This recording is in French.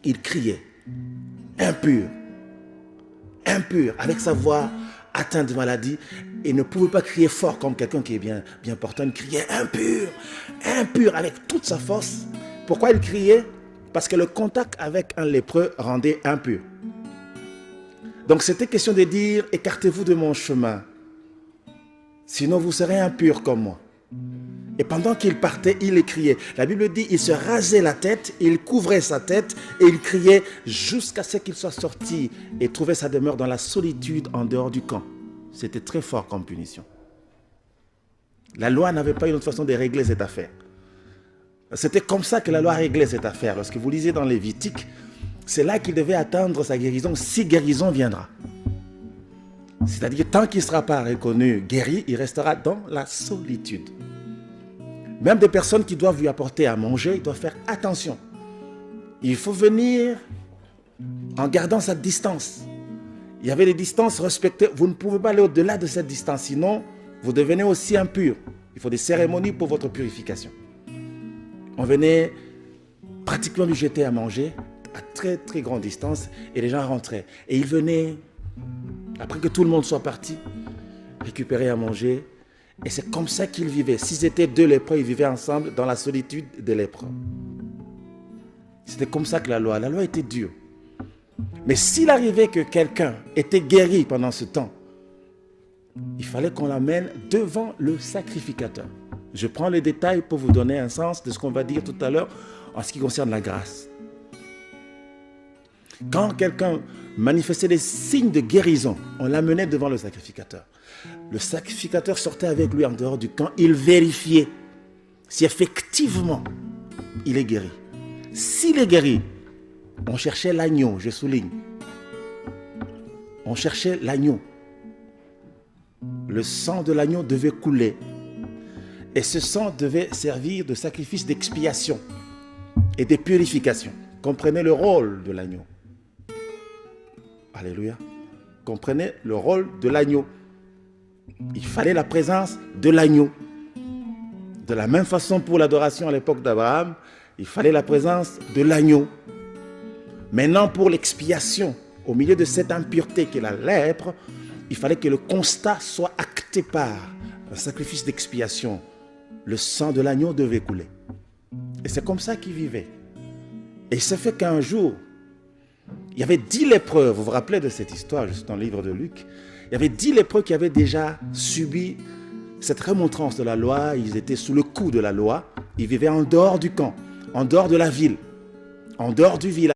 il criait, impur, impur, avec sa voix atteinte de maladie, et ne pouvait pas crier fort comme quelqu'un qui est bien portant. Il criait impur, impur, avec toute sa force. Pourquoi il criait? Parce que le contact avec un lépreux rendait impur. Donc c'était question de dire, écartez-vous de mon chemin, sinon vous serez impurs comme moi. Et pendant qu'il partait, il criait. La Bible dit, il se rasait la tête, il couvrait sa tête et il criait jusqu'à ce qu'il soit sorti et trouvait sa demeure dans la solitude en dehors du camp. C'était très fort comme punition. La loi n'avait pas une autre façon de régler cette affaire. C'était comme ça que la loi réglait cette affaire. Lorsque vous lisez dans Lévitique, c'est là qu'il devait attendre sa guérison, si guérison viendra. C'est-à-dire, tant qu'il ne sera pas reconnu guéri, il restera dans la solitude. Même des personnes qui doivent lui apporter à manger, ils doivent faire attention. Il faut venir en gardant sa distance. Il y avait des distances respectées. Vous ne pouvez pas aller au-delà de cette distance, sinon vous devenez aussi impur. Il faut des cérémonies pour votre purification. On venait pratiquement lui jeter à manger à très très grande distance et les gens rentraient. Et il venait, après que tout le monde soit parti, récupérer à manger. Et c'est comme ça qu'ils vivaient. S'ils étaient deux lépreux, ils vivaient ensemble dans la solitude des lépreux. C'était comme ça que la loi était dure. Mais s'il arrivait que quelqu'un était guéri pendant ce temps, il fallait qu'on l'amène devant le sacrificateur. Je prends les détails pour vous donner un sens de ce qu'on va dire tout à l'heure en ce qui concerne la grâce. Quand quelqu'un manifestait des signes de guérison, on l'amenait devant le sacrificateur. Le sacrificateur sortait avec lui en dehors du camp, il vérifiait si effectivement il est guéri. S'il est guéri, on cherchait l'agneau, je souligne. On cherchait l'agneau. Le sang de l'agneau devait couler. Et ce sang devait servir de sacrifice d'expiation et de purification. Comprenez le rôle de l'agneau. Alléluia. Comprenez le rôle de l'agneau. Il fallait la présence de l'agneau. De la même façon pour l'adoration à l'époque d'Abraham, il fallait la présence de l'agneau. Maintenant, pour l'expiation, au milieu de cette impureté qu'est la lèpre, il fallait que le constat soit acté par un sacrifice d'expiation. Le sang de l'agneau devait couler. Et c'est comme ça qu'ils vivaient. Et il s'est fait qu'un jour, il y avait 10 lépreux, vous vous rappelez de cette histoire, juste dans le livre de Luc, il y avait 10 lépreux qui avaient déjà subi cette remontrance de la loi, ils étaient sous le coup de la loi, ils vivaient en dehors du camp, en dehors de la ville, en dehors du village.